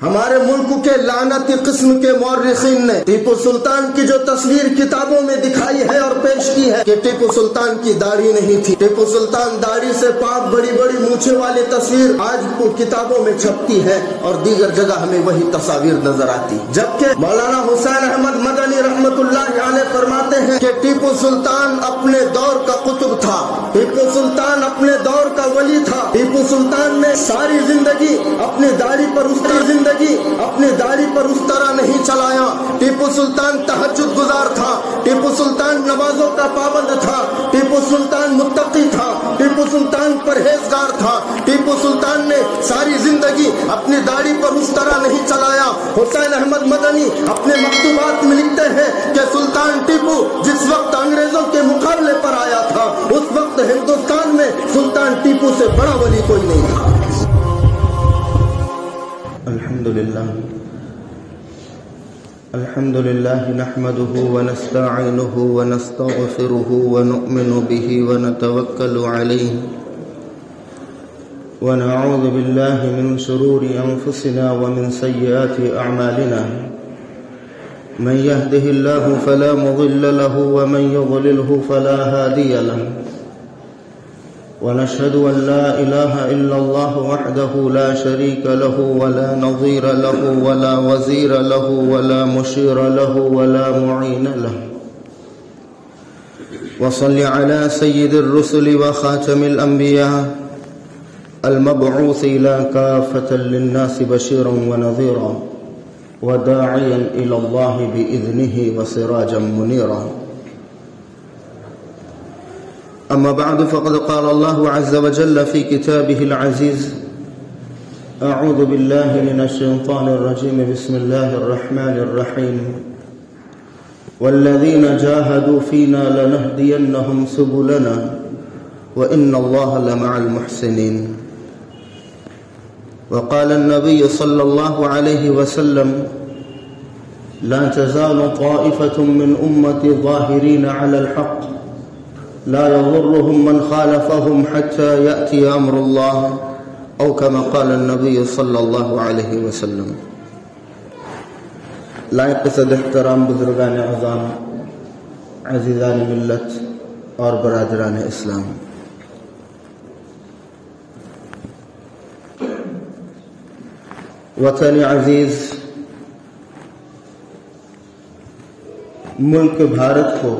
ہمارے ملک کے لعنتی قسم کے مورخین نے ٹیپو سلطان کی جو تصویر کتابوں میں دکھائی ہے اور پیش کی ہے کہ ٹیپو سلطان کی داڑھی نہیں تھی، ٹیپو سلطان داڑھی سے پاک بڑی بڑی مونچھیں والی تصویر آج کتابوں میں چھپتی ہے اور دیگر جگہ ہمیں وہی تصاویر نظر آتی، جبکہ مولانا حسین احمد مدنی رحمت اللہ علیہ فرماتے ہیں کہ ٹیپو سلطان اپنے دور کا قطب تھا، ٹیپو سلطان اپنے دور کا ولی تھا، ٹیپو سلطان نے ساری زندگی اپنی داڑھی پر اس طرح نہیں چلایا، ٹیپو سلطان تہجد گزار تھا، ٹیپو سلطان نمازوں کا پابند تھا، ٹیپو سلطان متقی تھا، ٹیپو سلطان پرہیزگار تھا، ٹیپو سلطان نے ساری زندگی اپنی داڑھی پر اس طرح نہیں چلایا۔ حسین احمد مدنی اپنے مکتوبات میں لکھتے ہیں کہ سلطان ٹیپو جس وقت انگریزوں کے مقابلے پر آیا تھا اس وقت ہندوستان میں سلطان ٹیپو سے بڑا ولی کوئی نہیں تھا۔ الحمد لله نحمده ونستعينه ونستغفره ونؤمن به ونتوكل عليه ونعوذ بالله من شرور أنفسنا ومن سيئات أعمالنا، من يهده الله فلا مضل له ومن يضلله فلا هادي له، ونشهد أن لا إله إلا الله وحده لا شريك له ولا نظير له ولا وزير له ولا مشير له ولا معين له، وصل على سيد الرسل وخاتم الأنبياء المبعوث إلى كافة للناس بشيرا ونذيرا وداعيا إلى الله بإذنه وسراجا منيرا، أما بعد فقد قال الله عز وجل في كتابه العزيز: أعوذ بالله من الشيطان الرجيم، بسم الله الرحمن الرحيم، والذين جاهدوا فينا لنهدينهم سبلنا وإن الله لمع المحسنين، وقال النبي صلى الله عليه وسلم: لا تزال طائفة من أمتي ظاهرين على الحق لا يضرهم من خالفهم حتى يأتي أمر الله، أو كما قال النبي صلى الله عليه وسلم۔ لائق صد احترام بزرگان اعظام، عزیزان ملت اور برادران اسلام، وطن عزیز ملک بھارت کو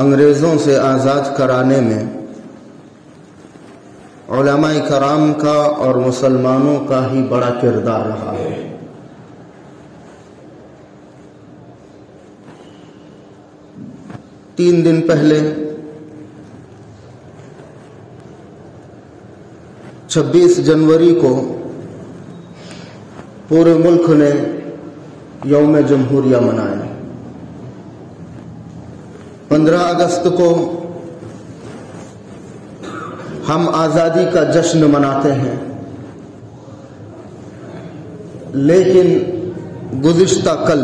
انگریزوں سے آزاد کرانے میں علماء کرام کا اور مسلمانوں کا ہی بڑا کردار رہا ہے۔ 3 دن پہلے 26 جنوری کو پورے ملک نے یوم جمہوریہ منایا۔ 15 اگست کو ہم آزادی کا جشن مناتے ہیں، لیکن گزشتہ کل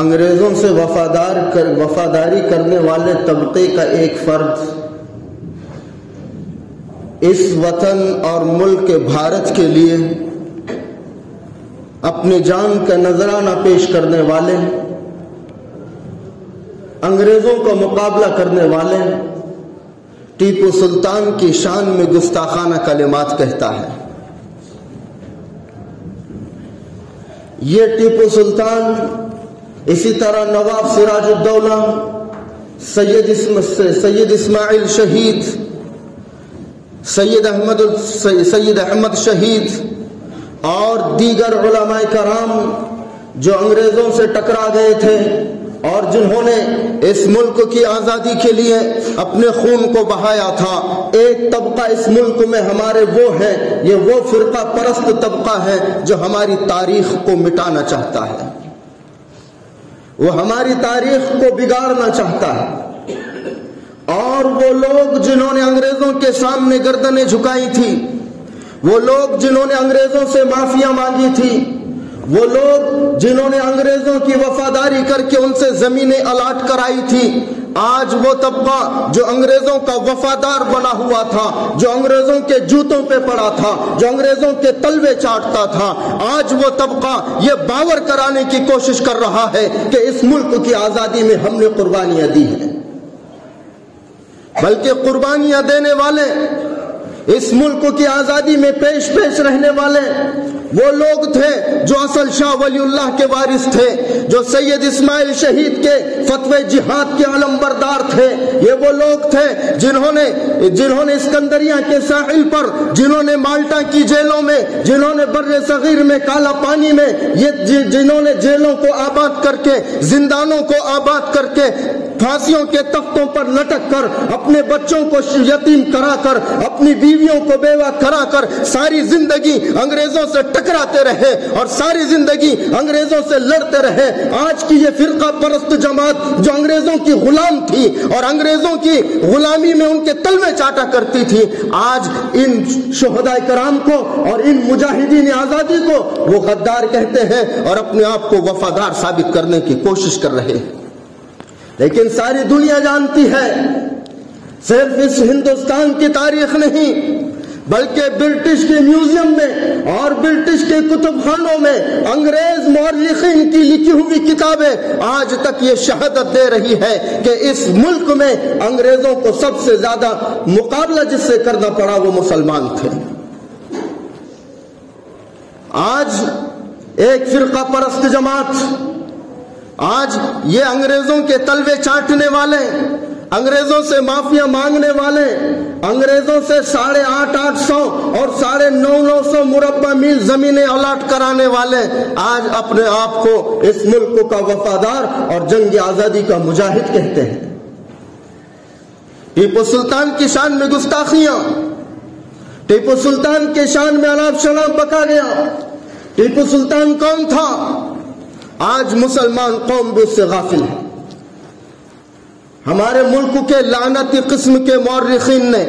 انگریزوں سے وفاداری کرنے والے طبقے کا ایک فرد اس وطن اور ملک بھارت کے لیے اپنی جان کا نذرانہ پیش کرنے والے، انگریزوں کا مقابلہ کرنے والے ٹیپو سلطان کی شان میں گستاخانہ کلمات کہتا ہے۔ یہ ٹیپو سلطان اسی طرح نواب سراج الدولہ، سید اسماعیل شہید، سید احمد شہید اور دیگر علماء کرام جو انگریزوں سے ٹکرا گئے تھے اور جنہوں نے اس ملک کی آزادی کے لیے اپنے خون کو بہایا تھا، ایک طبقہ اس ملک میں ہمارے وہ ہیں، یہ وہ فرقہ پرست طبقہ ہے جو ہماری تاریخ کو مٹانا چاہتا ہے، وہ ہماری تاریخ کو بگاڑنا چاہتا ہے، اور وہ لوگ جنہوں نے انگریزوں کے سامنے گردنیں جھکائی تھی، وہ لوگ جنہوں نے انگریزوں سے معافیاں مانگی تھی، وہ لوگ جنہوں نے انگریزوں کی وفاداری کر کے ان سے زمینیں الاٹ کرائی تھی، آج وہ طبقہ جو انگریزوں کا وفادار بنا ہوا تھا، جو انگریزوں کے جوتوں پہ پڑا تھا، جو انگریزوں کے تلوے چاٹتا تھا، آج وہ طبقہ یہ باور کرانے کی کوشش کر رہا ہے کہ اس ملک کی آزادی میں ہم نے قربانیاں دی ہیں، بلکہ قربانیاں دینے والے، اس ملک کی آزادی میں پیش رہنے والے وہ لوگ تھے جو اصل شاہ ولی اللہ کے وارث تھے، جو سید اسماعیل شہید کے فتوے جہاد کے علم بردار تھے۔ یہ وہ لوگ تھے جنہوں نے اسکندریہ کے ساحل پر، جنہوں نے مالٹا کی جیلوں میں، جنہوں نے بر صغیر میں کالا پانی میں، جنہوں نے جیلوں کو آباد کر کے، زندانوں کو آباد کر کے، پھانسیوں کے تختوں پر لٹک کر، اپنے بچوں کو یتیم کرا کر، اپنی بیویوں کو بیوہ کرا کر ساری زندگی انگریزوں سے ٹکراتے رہے اور ساری زندگی انگریزوں سے لڑتے رہے۔ آج کی یہ فرقہ پرست جماعت جو انگریزوں کی غلام تھی اور انگریزوں کی غلامی میں ان کے تلوے چاٹا کرتی تھی، آج ان شہداء کرام کو اور ان مجاہدین آزادی کو وہ غدار کہتے ہیں اور اپنے آپ کو وفادار ثابت کرنے کی کوشش کر رہے ہیں۔ لیکن ساری دنیا جانتی ہے، صرف اس ہندوستان کی تاریخ نہیں بلکہ برٹش کے میوزیم میں اور برٹش کے کتب خانوں میں انگریز مورخین کی لکھی ہوئی کتابیں آج تک یہ شہادت دے رہی ہے کہ اس ملک میں انگریزوں کو سب سے زیادہ مقابلہ جس سے کرنا پڑا وہ مسلمان تھے۔ آج ایک فرقہ پرست جماعت، آج یہ انگریزوں کے تلوے چاٹنے والے، انگریزوں سے معافیا مانگنے والے، انگریزوں سے 850 اور 950 مربع میل زمینیں الاٹ کرانے والے آج اپنے آپ کو اس ملک کا وفادار اور جنگ آزادی کا مجاہد کہتے ہیں۔ ٹیپو سلطان کی شان میں گستاخیاں، ٹیپو سلطان کے شان میں اناپ شناپ بکا گیا۔ ٹیپو سلطان کون تھا؟ آج مسلمان قوم بھی اس سے غافل ہے۔ ہمارے ملک کے لعنتی قسم کے مورخین نے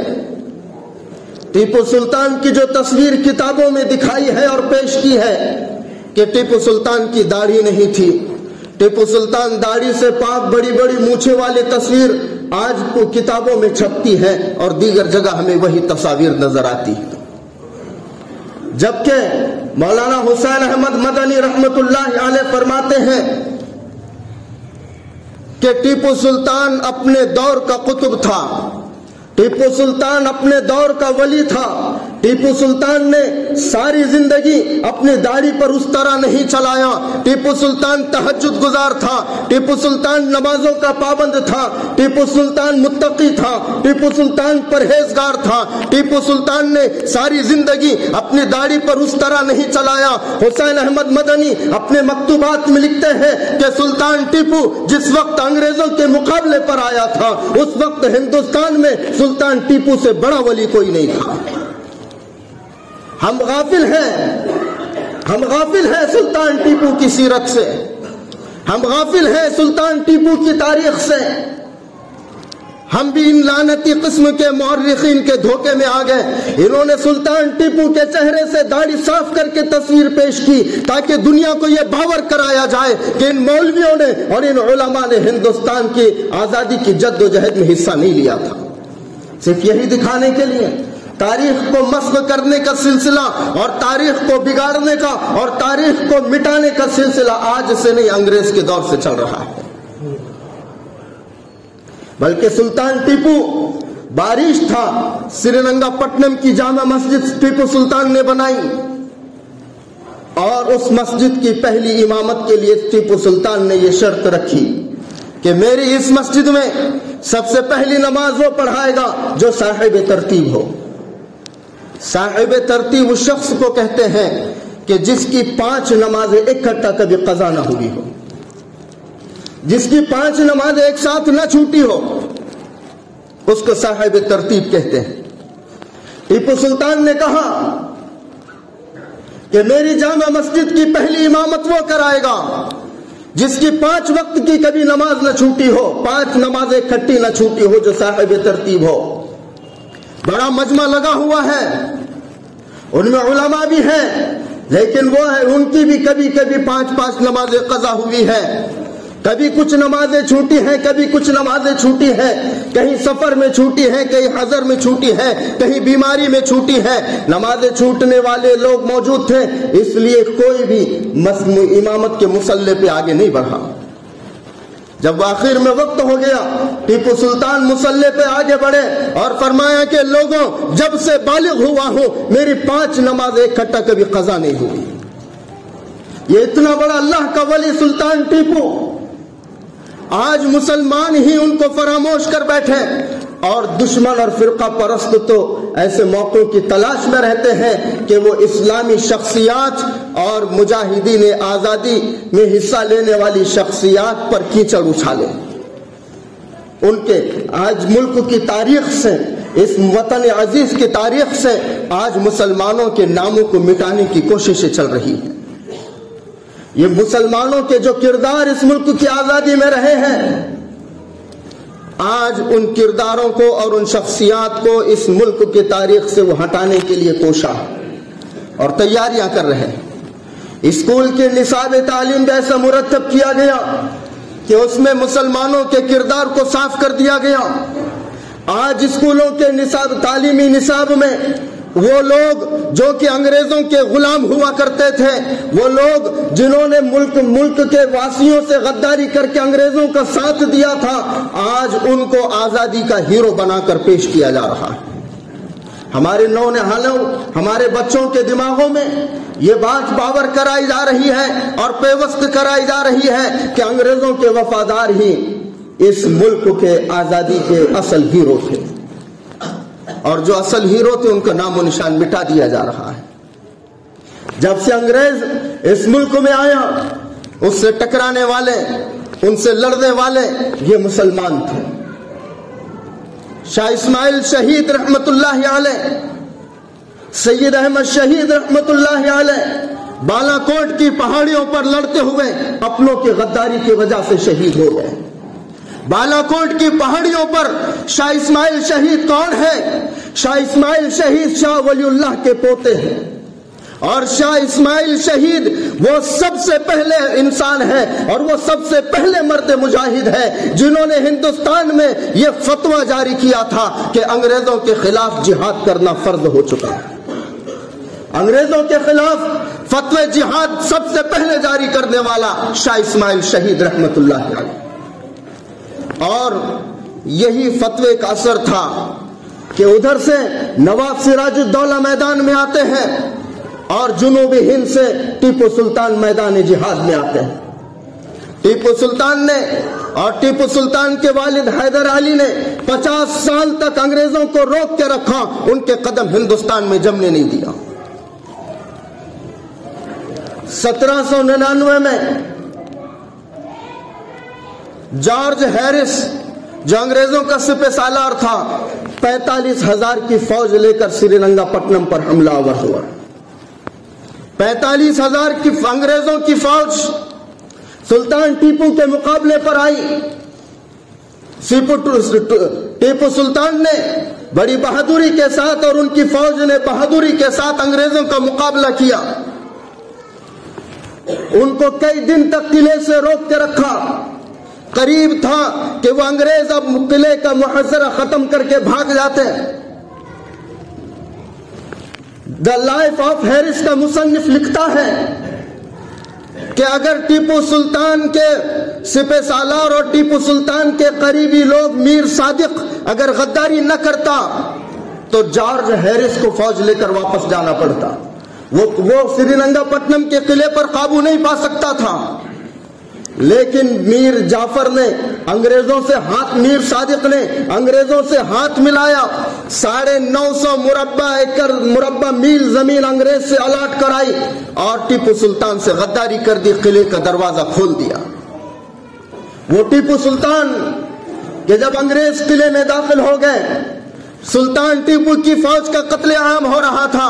ٹیپو سلطان کی جو تصویر کتابوں میں دکھائی ہے اور پیش کی ہے کہ ٹیپو سلطان کی داڑھی نہیں تھی، ٹیپو سلطان داڑھی سے پاک بڑی بڑی مونچھیں والی تصویر آج کو کتابوں میں چھپتی ہے اور دیگر جگہ ہمیں وہی تصاویر نظر آتی ہے، جبکہ مولانا حسین احمد مدنی رحمت اللہ علیہ فرماتے ہیں کہ ٹیپو سلطان اپنے دور کا قطب تھا، ٹیپو سلطان اپنے دور کا ولی تھا۔ ٹیپو سلطان نے ساری زندگی اپنی داڑھی پر اس طرح نہیں چلایا۔ ٹیپو سلطان تہجد گزار تھا، ٹیپو سلطان نمازوں کا پابند تھا، ٹیپو سلطان متقی تھا، ٹیپو سلطان پرہیزگار تھا۔ ٹیپو سلطان نے ساری زندگی اپنی داڑھی پر اس طرح نہیں چلایا۔ حسین احمد مدنی اپنے مکتوبات میں لکھتے ہیں کہ سلطان ٹیپو جس وقت انگریزوں کے مقابلے پر آیا تھا اس وقت ہندوستان میں سلطان ٹیپو سے بڑا ولی کوئی نہیں تھا۔ ہم غافل ہیں سلطان ٹیپو کی سیرت سے، ہم غافل ہیں سلطان ٹیپو کی تاریخ سے۔ ہم بھی ان لعنتی قسم کے مورخین کے دھوکے میں آ گئے۔ انہوں نے سلطان ٹیپو کے چہرے سے داڑھی صاف کر کے تصویر پیش کی تاکہ دنیا کو یہ باور کرایا جائے کہ ان مولویوں نے اور ان علماء نے ہندوستان کی آزادی کی جد و جہد میں حصہ نہیں لیا تھا۔ صرف یہی دکھانے کے لیے تاریخ کو مسخ کرنے کا سلسلہ اور تاریخ کو بگاڑنے کا اور تاریخ کو مٹانے کا سلسلہ آج سے نہیں، انگریز کے دور سے چل رہا ہے۔ بلکہ سلطان ٹیپو بارش تھا، سری رنگا پٹنم کی جامع مسجد ٹیپو سلطان نے بنائی اور اس مسجد کی پہلی امامت کے لیے ٹیپو سلطان نے یہ شرط رکھی کہ میری اس مسجد میں سب سے پہلی نماز وہ پڑھائے گا جو صاحب ترتیب ہو۔ صاحب ترتیب اس شخص کو کہتے ہیں کہ جس کی 5 نمازیں اکٹھا کبھی قضا نہ ہوئی ہو، جس کی 5 نمازیں ایک ساتھ نہ چھوٹی ہو، اس کو صاحب ترتیب کہتے ہیں۔ ٹیپو سلطان نے کہا کہ میری جامع مسجد کی پہلی امامت وہ کرائے گا جس کی 5 وقت کی کبھی نماز نہ چھوٹی ہو، 5 نمازیں اکٹھی نہ چھوٹی ہو، جو صاحب ترتیب ہو۔ بڑا مجمع لگا ہوا ہے، ان میں علماء بھی ہیں، لیکن وہ ہے ان کی بھی کبھی کبھی 5 نمازیں قضا ہوئی ہے، کبھی کچھ نمازیں چھوٹی ہیں، کبھی کچھ نمازیں چھوٹی ہیں، کہیں سفر میں چھوٹی ہیں، کہیں حضر میں چھوٹی ہیں، کہیں بیماری میں چھوٹی ہیں، نمازیں چھوٹنے والے لوگ موجود تھے، اس لیے کوئی بھی امامت کے مصلی پہ آگے نہیں بڑھا۔ جب آخر میں وقت ہو گیا، ٹیپو سلطان مصلی پہ آگے بڑھے اور فرمایا کہ لوگوں، جب سے بالغ ہوا ہوں میری 5 نمازیں اکٹھا کبھی قضا نہیں ہوئی۔ یہ اتنا بڑا اللہ کا ولی سلطان ٹیپو، آج مسلمان ہی ان کو فراموش کر بیٹھے، اور دشمن اور فرقہ پرست تو ایسے موقعوں کی تلاش میں رہتے ہیں کہ وہ اسلامی شخصیات اور مجاہدین آزادی میں حصہ لینے والی شخصیات پر کیچڑ اچھالیں۔ ان کے آج ملک کی تاریخ سے، اس وطن عزیز کی تاریخ سے آج مسلمانوں کے ناموں کو مٹانے کی کوششیں چل رہی ہیں۔ یہ مسلمانوں کے جو کردار اس ملک کی آزادی میں رہے ہیں، آج ان کرداروں کو اور ان شخصیات کو اس ملک کی تاریخ سے وہ ہٹانے کے لیے کوشاں اور تیاریاں کر رہے ہیں۔ اسکول کے نصاب تعلیم بھی ایسا مرتب کیا گیا کہ اس میں مسلمانوں کے کردار کو صاف کر دیا گیا۔ آج اسکولوں کے نصاب، تعلیمی نصاب میں وہ لوگ جو کہ انگریزوں کے غلام ہوا کرتے تھے، وہ لوگ جنہوں نے ملک کے واسیوں سے غداری کر کے انگریزوں کا ساتھ دیا تھا، آج ان کو آزادی کا ہیرو بنا کر پیش کیا جا رہا ہے۔ ہمارے نونہالوں، ہمارے بچوں کے دماغوں میں یہ بات باور کرائی جا رہی ہے اور پیوست کرائی جا رہی ہے کہ انگریزوں کے وفادار ہی اس ملک کے آزادی کے اصل ہیرو تھے، اور جو اصل ہیرو تھے ان کا نام و نشان مٹا دیا جا رہا ہے۔ جب سے انگریز اس ملک میں آیا، اس سے ٹکرانے والے، ان سے لڑنے والے یہ مسلمان تھے۔ شاہ اسماعیل شہید رحمت اللہ علیہ، سید احمد شہید رحمت اللہ علیہ بالا کوٹ کی پہاڑیوں پر لڑتے ہوئے اپنوں کی غداری کی وجہ سے شہید ہو گئے۔ بالا کوٹ کی پہاڑیوں پر شاہ اسماعیل شہید کون ہے؟ شاہ اسماعیل شہید شاہ ولی اللہ کے پوتے ہیں، اور شاہ اسماعیل شہید وہ سب سے پہلے انسان ہے اور وہ سب سے پہلے مرد مجاہد ہے جنہوں نے ہندوستان میں یہ فتویٰ جاری کیا تھا کہ انگریزوں کے خلاف جہاد کرنا فرض ہو چکا ہے۔ انگریزوں کے خلاف فتوی جہاد سب سے پہلے جاری کرنے والا شاہ اسماعیل شہید رحمت اللہ علیہ، اور یہی فتوے کا اثر تھا کہ ادھر سے نواب سراج الدولہ میدان میں آتے ہیں اور جنوبی ہند سے ٹیپو سلطان میدان جہاد میں آتے ہیں۔ ٹیپو سلطان نے اور ٹیپو سلطان کے والد حیدر علی نے 50 سال تک انگریزوں کو روک کے رکھا، ان کے قدم ہندوستان میں جمنے نہیں دیا۔ 1799 میں جارج ہیرس جو انگریزوں کا سپہ سالار تھا، 45,000 کی فوج لے کر سری رنگا پٹنم پر حملہ آور ہوا۔ 45,000 کی انگریزوں کی فوج سلطان ٹیپو کے مقابلے پر آئی۔ ٹیپو سلطان نے بڑی بہادری کے ساتھ اور ان کی فوج نے بہادری کے ساتھ انگریزوں کا مقابلہ کیا، ان کو کئی دن تک قلعے سے روک کے رکھا۔ قریب تھا کہ وہ انگریز اب قلعے کا محاصرہ ختم کر کے بھاگ جاتے۔ دا لائف آف ہیرس کا مصنف لکھتا ہے کہ اگر ٹیپو سلطان کے سپہ سالار اور ٹیپو سلطان کے قریبی لوگ میر صادق اگر غداری نہ کرتا تو جارج ہیرس کو فوج لے کر واپس جانا پڑتا، وہ سری رنگا پٹنم کے قلعے پر قابو نہیں پا سکتا تھا۔ لیکن میر جعفر نے انگریزوں سے میر صادق نے انگریزوں سے ہاتھ ملایا، 950 مربع میل زمین انگریز سے الاٹ کرائی اور ٹیپو سلطان سے غداری کر دی، قلعے کا دروازہ کھول دیا۔ وہ ٹیپو سلطان کہ جب انگریز قلعے میں داخل ہو گئے، سلطان ٹیپو کی فوج کا قتل عام ہو رہا تھا،